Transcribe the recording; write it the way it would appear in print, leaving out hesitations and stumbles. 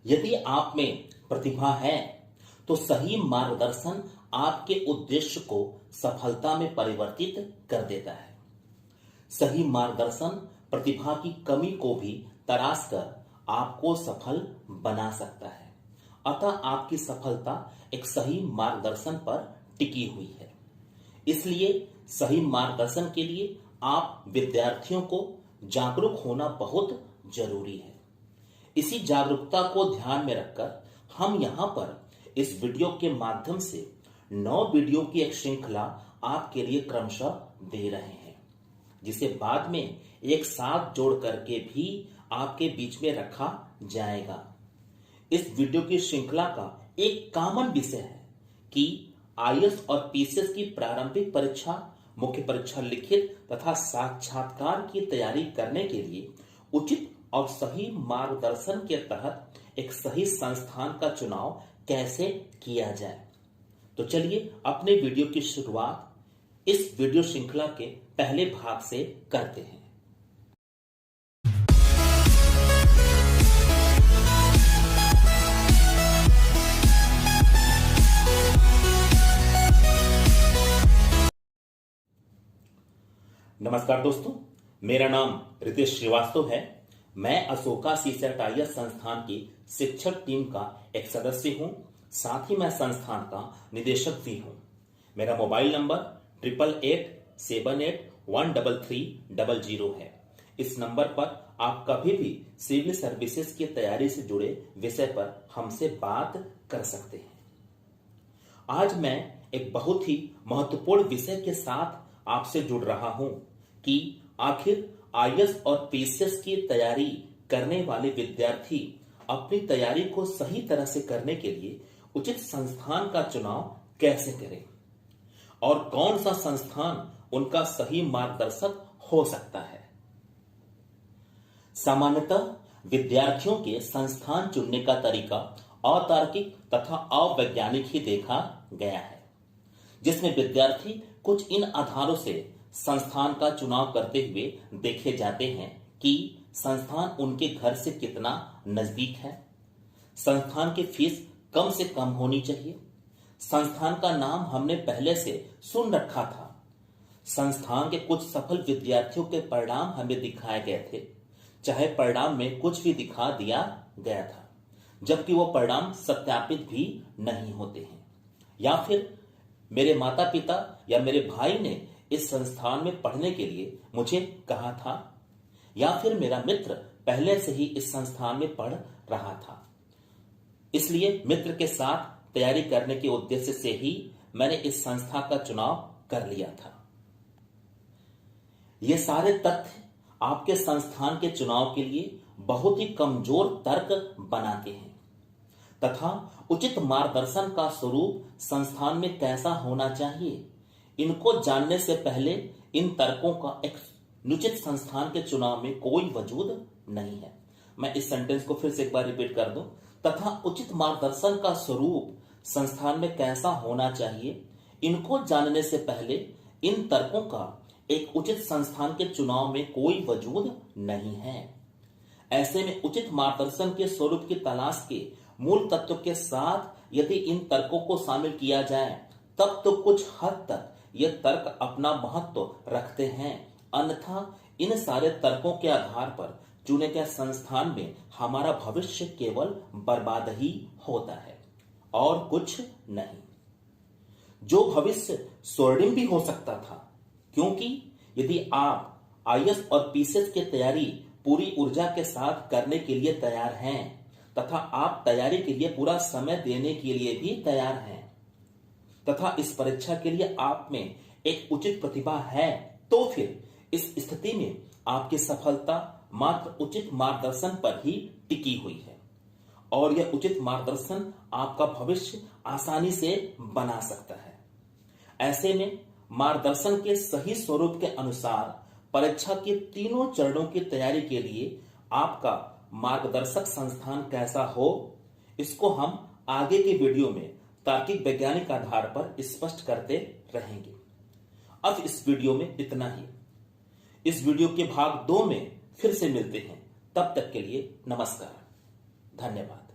यदि आप में प्रतिभा है तो सही मार्गदर्शन आपके उद्देश्य को सफलता में परिवर्तित कर देता है। सही मार्गदर्शन प्रतिभा की कमी को भी तराश कर आपको सफल बना सकता है। अतः आपकी सफलता एक सही मार्गदर्शन पर टिकी हुई है। इसलिए सही मार्गदर्शन के लिए आप विद्यार्थियों को जागरूक होना बहुत जरूरी है। इसी जागरूकता को ध्यान में रखकर हम यहां पर इस वीडियो के माध्यम से 9 वीडियो की एक श्रृंखला आपके लिए क्रमशः दे रहे हैं, जिसे बाद में एक साथ जोड़ करके भी आपके बीच में रखा जाएगा। इस वीडियो की श्रृंखला का एक कॉमन विषय है कि आईएएस और पीसीएस की प्रारंभिक परीक्षा, मुख्य परीक्षा लिखित तथा साक्षात्कार की तैयारी करने के लिए उचित और सही मार्गदर्शन के तहत एक सही संस्थान का चुनाव कैसे किया जाए। तो चलिए अपने वीडियो की शुरुआत इस वीडियो श्रृंखला के पहले भाग से करते हैं। नमस्कार दोस्तों, मेरा नाम रितेश श्रीवास्तव है। मैं अशोका सीसेट आईएएस संस्थान की शिक्षक टीम का एक सदस्य हूं। साथ ही मैं संस्थान का निदेशक भी हूं। मेरा मोबाइल नंबर 8887813300 है। इस नंबर पर आप कभी भी सिविल सर्विसेज की तैयारी से जुड़े विषय पर हमसे बात कर सकते हैं। आज मैं एक बहुत ही महत्वपूर्ण विषय के साथ आपसे जुड़ रहा हूं कि आखिर आईएएस और पीसीएस की तैयारी करने वाले विद्यार्थी अपनी तैयारी को सही तरह से करने के लिए उचित संस्थान का चुनाव कैसे करें और कौन सा संस्थान उनका सही मार्गदर्शक हो सकता है। सामान्यतः विद्यार्थियों के संस्थान चुनने का तरीका अतार्किक तथा अवैज्ञानिक ही देखा गया है, जिसमें विद्यार्थी कुछ इन आधारों से संस्थान का चुनाव करते हुए देखे जाते हैं कि संस्थान उनके घर से कितना नजदीक है, संस्थान की फीस कम से कम होनी चाहिए, संस्थान का नाम हमने पहले से सुन रखा था, संस्थान के कुछ सफल विद्यार्थियों के परिणाम हमें दिखाए गए थे, चाहे परिणाम में कुछ भी दिखा दिया गया था जबकि वो परिणाम सत्यापित भी नहीं होते हैं, या फिर मेरे माता पिता या मेरे भाई ने इस संस्थान में पढ़ने के लिए मुझे कहा था, या फिर मेरा मित्र पहले से ही इस संस्थान में पढ़ रहा था, इसलिए मित्र के साथ तैयारी करने के उद्देश्य से ही मैंने इस संस्था का चुनाव कर लिया था। ये सारे तथ्य आपके संस्थान के चुनाव के लिए बहुत ही कमजोर तर्क बनाते हैं तथा उचित मार्गदर्शन का स्वरूप संस्थान में कैसा होना चाहिए, इनको जानने से पहले इन तर्कों का एक निश्चित संस्थान के चुनाव में कोई वजूद नहीं है। मैं इस सेंटेंस को फिर से एक बार रिपीट कर दूं। तथा उचित मार्गदर्शन का स्वरूप संस्थान में कैसा होना चाहिए, इनको जानने से पहले इन तर्कों का एक उचित संस्थान के चुनाव में कोई वजूद नहीं है। ऐसे में उचित मार्गदर्शन के स्वरूप की तलाश के मूल तत्व के साथ यदि इन तर्कों को शामिल किया जाए तब तो कुछ हद तक ये तर्क अपना महत्व रखते हैं, अन्यथा इन सारे तर्कों के आधार पर चुने गए संस्थान में हमारा भविष्य केवल बर्बाद ही होता है और कुछ नहीं। जो भविष्य स्वर्णिम भी हो सकता था, क्योंकि यदि आप आईएएस और पीसीएस की तैयारी पूरी ऊर्जा के साथ करने के लिए तैयार हैं तथा आप तैयारी के लिए पूरा समय देने के लिए भी तैयार हैं तथा इस परीक्षा के लिए आप में एक उचित प्रतिभा है, तो फिर इस स्थिति में आपकी सफलता मात्र उचित मार्गदर्शन पर ही टिकी हुई है और यह उचित मार्गदर्शन आपका भविष्य आसानी से बना सकता है। ऐसे में मार्गदर्शन के सही स्वरूप के अनुसार परीक्षा के तीनों चरणों की तैयारी के लिए आपका मार्गदर्शक संस्थान कैसा हो, इसको हम आगे के वीडियो में तार्किक वैज्ञानिक आधार पर स्पष्ट करते रहेंगे। अब इस वीडियो में इतना ही। इस वीडियो के भाग 2 में फिर से मिलते हैं। तब तक के लिए नमस्कार, धन्यवाद।